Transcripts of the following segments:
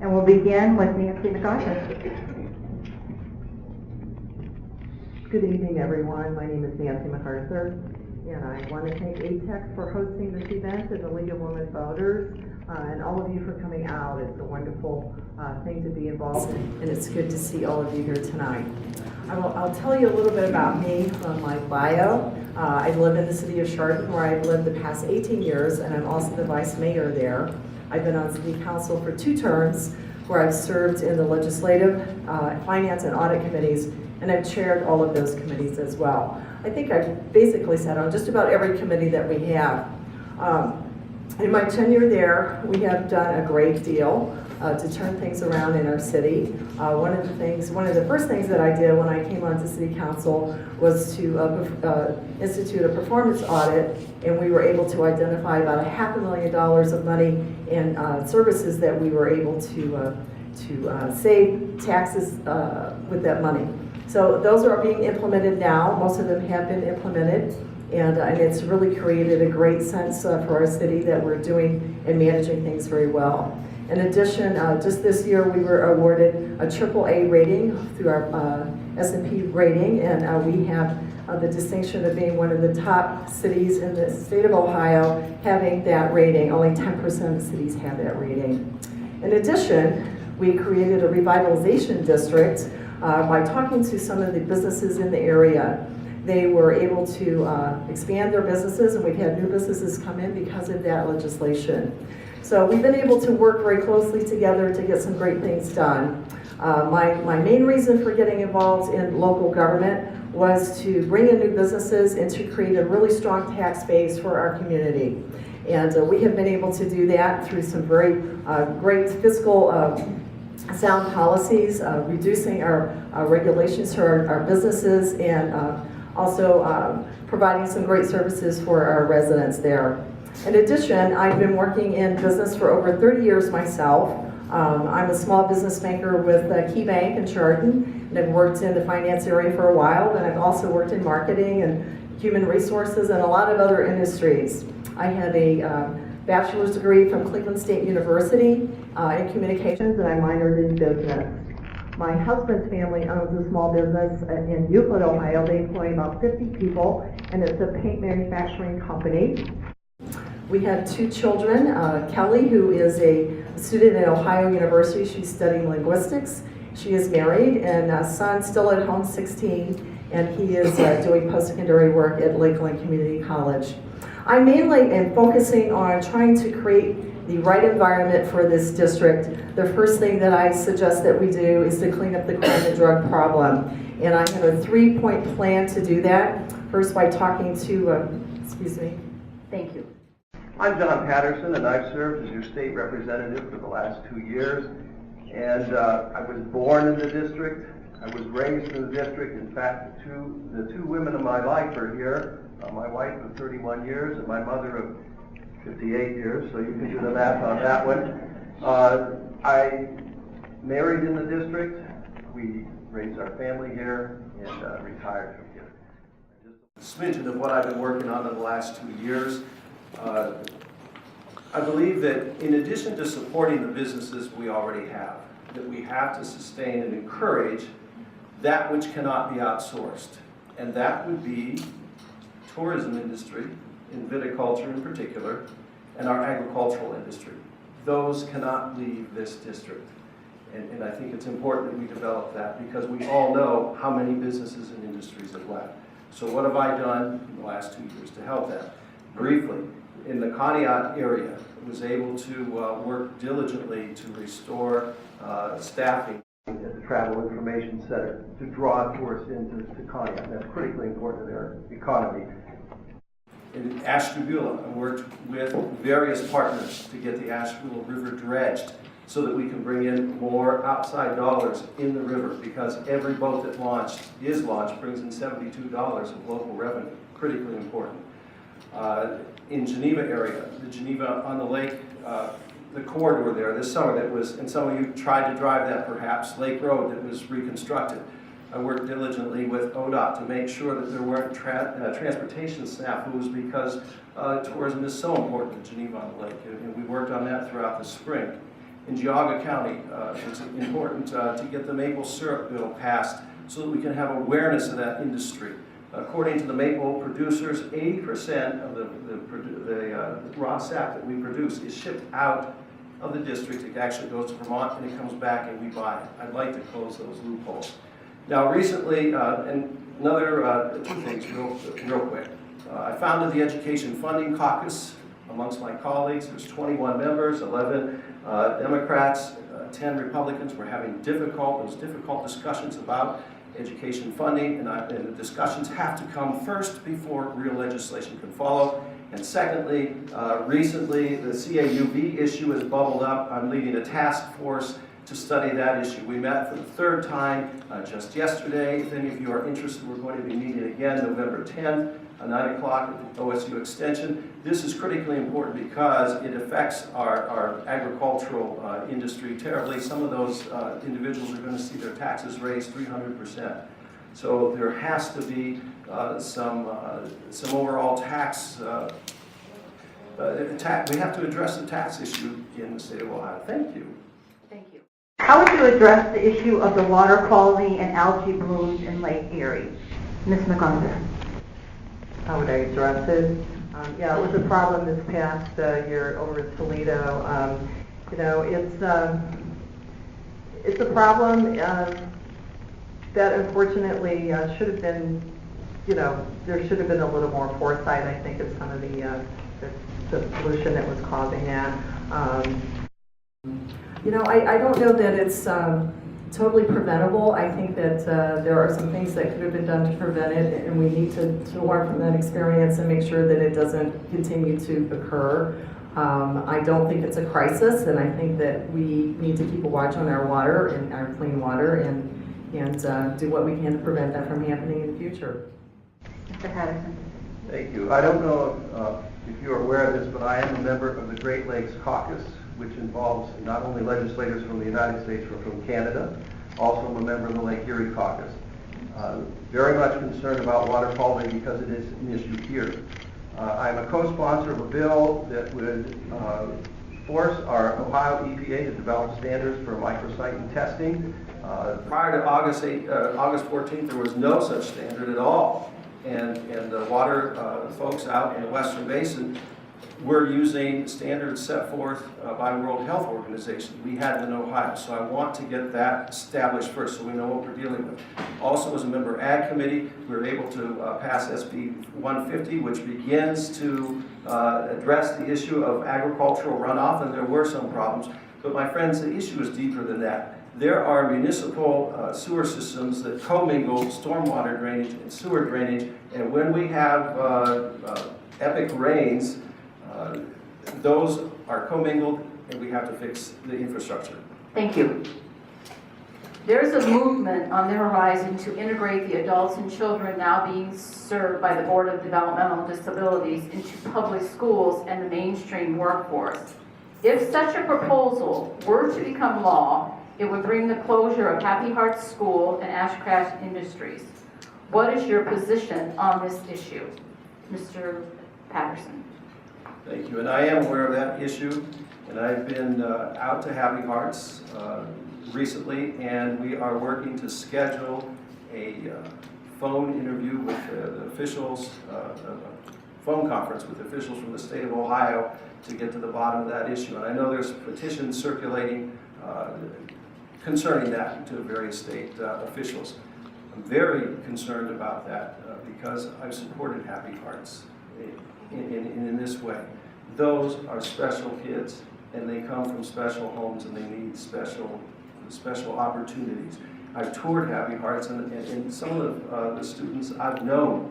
And we'll begin with Nancy McArthur. Good evening, everyone. My name is Nancy McArthur, and I want to thank ATEC for hosting this event and the League of Women Voters, and all of you for coming out. It's a wonderful thing to be involved in, and it's good to see all of you here tonight. I'll tell you a little bit about me from my bio. I live in the city of Chardon, where I've lived the past 18 years, and I'm also the vice mayor there. I've been on city council for 2 terms, where I've served in the legislative, finance, and audit committees, and I've chaired all of those committees as well. I think I've basically sat on just about every committee that we have. In my tenure there, we have done a great deal to turn things around in our city. One of the first things that I did when I came onto city council was to institute a performance audit, and we were able to identify about $500,000 of money in services that we were able to save taxes with that money. So those are being implemented now. Most of them have been implemented, and it's really created a great sense for our city that we're doing and managing things very well. In addition, just this year we were awarded a AAA rating through our S&P rating, and we have the distinction of being one of the top cities in the state of Ohio having that rating. Only 10% of cities have that rating. In addition, we created a revitalization district by talking to some of the businesses in the area. They were able to expand their businesses, and we've had new businesses come in because of that legislation. So we've been able to work very closely together to get some great things done. My main reason for getting involved in local government was to bring in new businesses and to create a really strong tax base for our community. And we have been able to do that through some very great fiscal sound policies, reducing our regulations for our businesses, and also providing some great services for our residents there. In addition, I've been working in business for over 30 years myself. I'm a small business banker with Key Bank in Chardon, and I've worked in the finance area for a while, and I've also worked in marketing and human resources and a lot of other industries. I have a bachelor's degree from Cleveland State University in communications, and I minored in business. My husband's family owns a small business in Euclid, Ohio. They employ about 50 people, and it's a paint manufacturing company. We have 2 children, Kelly, who is a student at Ohio University. She's studying linguistics. She is married, and a son still at home, 16, and he is doing post-secondary work at Lakeland Community College. I mainly am focusing on trying to create the right environment for this district. The first thing that I suggest that we do is to clean up the crime and drug problem. And I have a 3-point plan to do that. First, by talking to, thank you. I'm John Patterson, and I've served as your state representative for the last 2 years. And I was born in the district. I was raised in the district. In fact, the two women of my life are here. My wife of 31 years and my mother of 58 years, so you can do the math on that one. I married in the district. We raised our family here and retired from here. Just a smidgen of what I've been working on in the last 2 years. I believe that in addition to supporting the businesses we already have, that we have to sustain and encourage that which cannot be outsourced. And that would be tourism industry, in viticulture in particular, and our agricultural industry. Those cannot leave this district. And I think it's important that we develop that, because we all know how many businesses and industries have left. So what have I done in the last 2 years to help that? Briefly, in the Conneaut area, I was able to work diligently to restore staffing at the Travel Information Center to draw tourists into Conneaut. That's critically important to their economy. In Ashtabula, I worked with various partners to get the Ashtabula River dredged so that we can bring in more outside dollars in the river, because every boat that is launched brings in $72 of local revenue. Critically important. In Geneva area, the Geneva on the lake, the corridor there this summer that was, and some of you tried to drive that perhaps, Lake Road that was reconstructed. I worked diligently with ODOT to make sure that there weren't transportation snafus, because tourism is so important in Geneva on the lake, and we worked on that throughout the spring. In Geauga County, it's important to get the maple syrup bill passed so that we can have awareness of that industry. According to the maple producers, 80% of the raw sap that we produce is shipped out of the district. It actually goes to Vermont and it comes back and we buy it. I'd like to close those loopholes. Now recently, and another two things real quick. I founded the Education Funding Caucus amongst my colleagues. There's 21 members, 11 Democrats, 10 Republicans. We're having those difficult discussions about education funding, and the discussions have to come first before real legislation can follow. And secondly, recently the CAUV issue has bubbled up. I'm leading a task force to study that issue. We met for the third time just yesterday. If any of you are interested, we're going to be meeting again November 10th at 9 o'clock at the OSU Extension. This is critically important because it affects our agricultural industry terribly. Some of those individuals are going to see their taxes raised 300%. So there has to be some overall tax. We have to address the tax issue in the state of Ohio. Thank you. Thank you. How would you address the issue of the water quality and algae blooms in Lake Erie? Ms. McArthur. How would I address it? Yeah, it was a problem this past year over in Toledo. You know, it's a problem that unfortunately should have been, you know, there should have been a little more foresight, I think, of some of the pollution that was causing that. You know, I don't know that it's totally preventable. I think that there are some things that could have been done to prevent it, and we need to learn from that experience and make sure that it doesn't continue to occur. I don't think it's a crisis, and I think that we need to keep a watch on our water and our clean water and do what we can to prevent that from happening in the future. Mr. Patterson. Thank you. I don't know if you're aware of this, but I am a member of the Great Lakes Caucus, which involves not only legislators from the United States but from Canada. Also, I'm a member of the Lake Erie Caucus. Very much concerned about water quality because it is an issue here. I'm a co-sponsor of a bill that would force our Ohio EPA to develop standards for microsighting testing. Prior to August 14th, there was no such standard at all. And the water folks out in the Western Basin were using standards set forth by the World Health Organization. We had them in Ohio, so I want to get that established first so we know what we're dealing with. Also, as a member of Ag Committee, we were able to pass SB 150, which begins to address the issue of agricultural runoff, and there were some problems. But my friends, the issue is deeper than that. There are municipal sewer systems that commingle stormwater drainage and sewer drainage, and when we have epic rains, those are commingled, and we have to fix the infrastructure. Thank you. There's a movement on the horizon to integrate the adults and children now being served by the Board of Developmental Disabilities into public schools and the mainstream workforce. If such a proposal were to become law, it would bring the closure of Happy Hearts School and Ashcraft Industries. What is your position on this issue? Mr. Patterson. Thank you, and I am aware of that issue, and I've been out to Happy Hearts recently, and we are working to schedule a phone interview with the officials, a phone conference with officials from the state of Ohio to get to the bottom of that issue. And I know there's petitions circulating concerning that to various state officials. I'm very concerned about that because I've supported Happy Hearts in this way. Those are special kids, and they come from special homes, and they need special opportunities. I've toured Happy Hearts, and some of the students I've known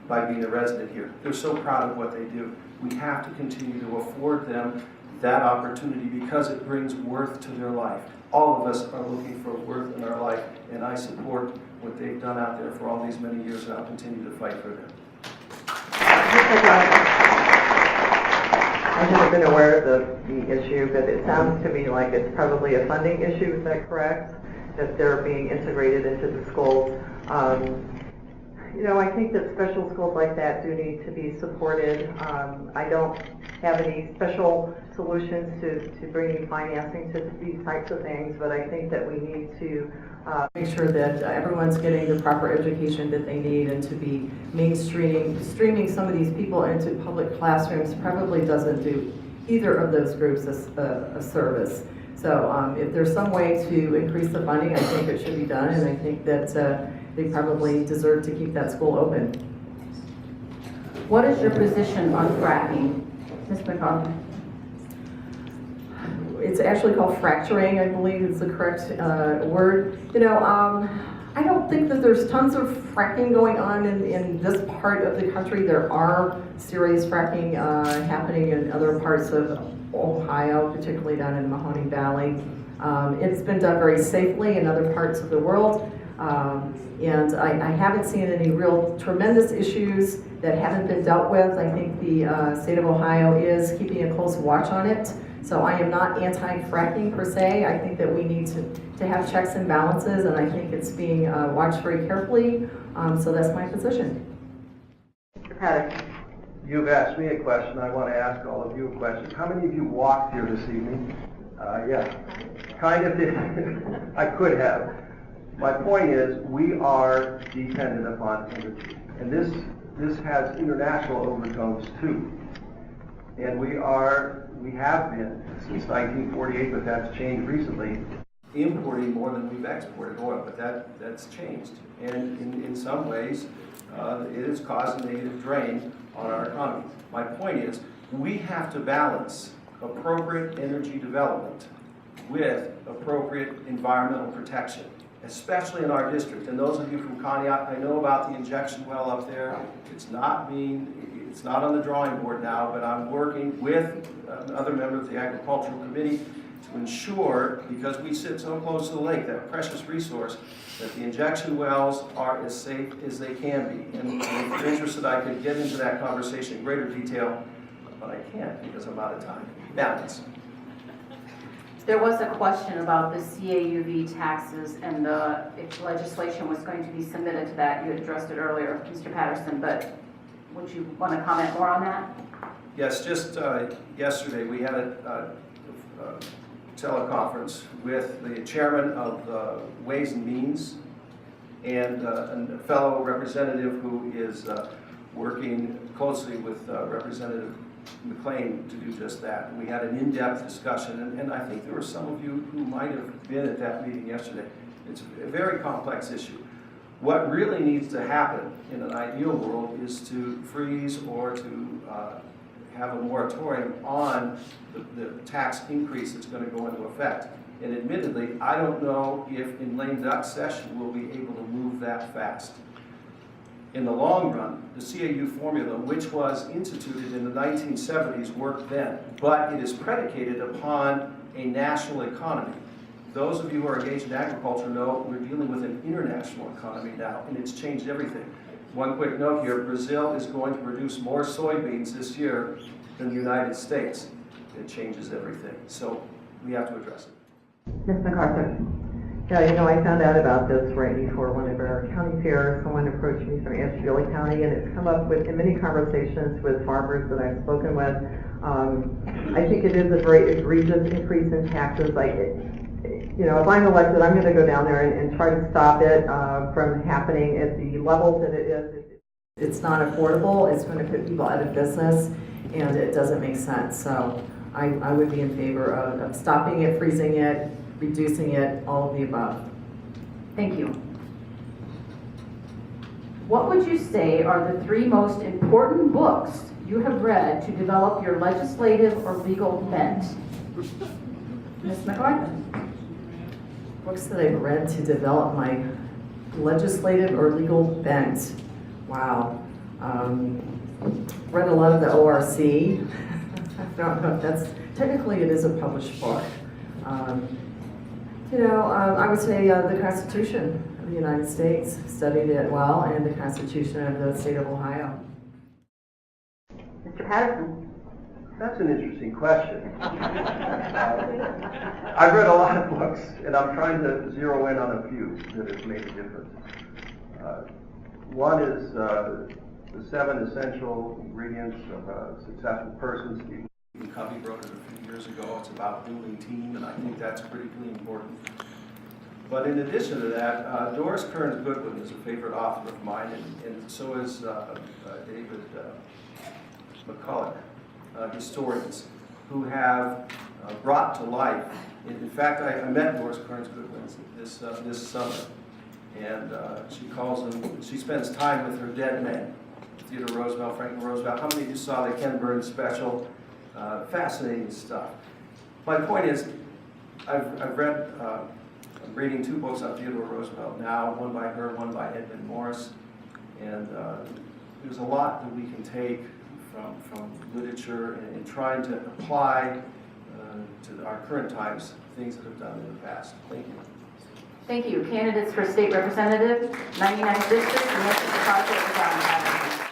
by being a resident here. They're so proud of what they do. We have to continue to afford them that opportunity because it brings worth to their life. All of us are looking for worth in our life, and I support what they've done out there for all these many years, and I'll continue to fight for them. I've never been aware of the issue, but it sounds to me like it's probably a funding issue. Is that correct? That they're being integrated into the schools. You know, I think that special schools like that do need to be supported. I don't have any special solutions to bringing financing to these types of things, but I think that we need to make sure that everyone's getting the proper education that they need, and to be streaming some of these people into public classrooms probably doesn't do either of those groups a service. So if there's some way to increase the funding, I think it should be done, and I think that they probably deserve to keep that school open. What is your position on fracking, Ms. McArthur? It's actually called fracturing, I believe is the correct word. You know, I don't think that there's tons of fracking going on in this part of the country. There are serious fracking happening in other parts of Ohio, particularly down in the Mahoning Valley. It's been done very safely in other parts of the world. And I haven't seen any real tremendous issues that haven't been dealt with. I think the state of Ohio is keeping a close watch on it. So I am not anti-fracking per se. I think that we need to have checks and balances, and I think it's being watched very carefully. So that's my position. Mr. Patterson. You've asked me a question. I want to ask all of you a question. How many of you walked here this evening? Yeah, kind of did. I could have. My point is, we are dependent upon energy, and this has international overtones too. And we have been since 1948, but that's changed recently. Importing more than we've exported oil, but that's changed. And in some ways, it has caused a negative drain on our economy. My point is, we have to balance appropriate energy development with appropriate environmental protection, especially in our district. And those of you from Conneaut, I know about the injection well up there. It's not on the drawing board now, but I'm working with other members of the Agricultural Committee to ensure, because we sit so close to the lake, that precious resource, that the injection wells are as safe as they can be. And if you're interested, I could get into that conversation in greater detail, but I can't because I'm out of time. Balance. There was a question about the CAUV taxes and if legislation was going to be submitted to that. You addressed it earlier, Mr. Patterson, but would you want to comment more on that? Yes, just yesterday we had a teleconference with the chairman of the Ways and Means and a fellow representative who is working closely with Representative McLean to do just that. We had an in-depth discussion, and I think there were some of you who might have been at that meeting yesterday. It's a very complex issue. What really needs to happen in an ideal world is to freeze or to have a moratorium on the tax increase that's going to go into effect. And admittedly, I don't know if in lame duck session we'll be able to move that fast. In the long run, the CAU formula, which was instituted in the 1970s, worked then, but it is predicated upon a national economy. Those of you who are engaged in agriculture know we're dealing with an international economy now, and it's changed everything. One quick note here, Brazil is going to produce more soybeans this year than the United States. It changes everything, so we have to address it. Ms. McArthur. Yeah, you know, I found out about this right before one of our county fairs. Someone approached me from Ashtabula County, and it's come up with in many conversations with farmers that I've spoken with. I think it is a very egregious increase in taxes. You know, if I'm elected, I'm going to go down there and try to stop it from happening at the levels that it is. It's not affordable. It's going to put people out of business, and it doesn't make sense. So I would be in favor of stopping it, freezing it, reducing it, all of the above. Thank you. What would you say are the 3 most important books you have read to develop your legislative or legal bent? Ms. McArthur. Books that I've read to develop my legislative or legal bent. Wow. Read a lot of the ORC. I don't know if that's, technically it is a published book. I would say the Constitution of the United States, studied it well, and the Constitution of the state of Ohio. Mr. Patterson. That's an interesting question. I've read a lot of books, and I'm trying to zero in on a few that have made a difference. One is the the 7 essential ingredients of a successful person. Stephen Covey wrote it a few years ago. It's about building team, and I think that's critically important. But in addition to that, Doris Kearns Goodwin is a favorite author of mine, and so is David McCulloch, historians who have brought to life. In fact, I met Doris Kearns Goodwin this summer, and she spends time with her dead men. Theodore Roosevelt, Franklin Roosevelt. How many of you saw the Ken Burns special? Fascinating stuff. My point is, I've read, I'm reading 2 books on Theodore Roosevelt now, one by her, one by Edmund Morris, and there's a lot that we can take from literature and trying to apply to our current times things that have done in the past. Thank you. Thank you. Candidates for state representative, 99th district, Nancy McArthur, Patterson.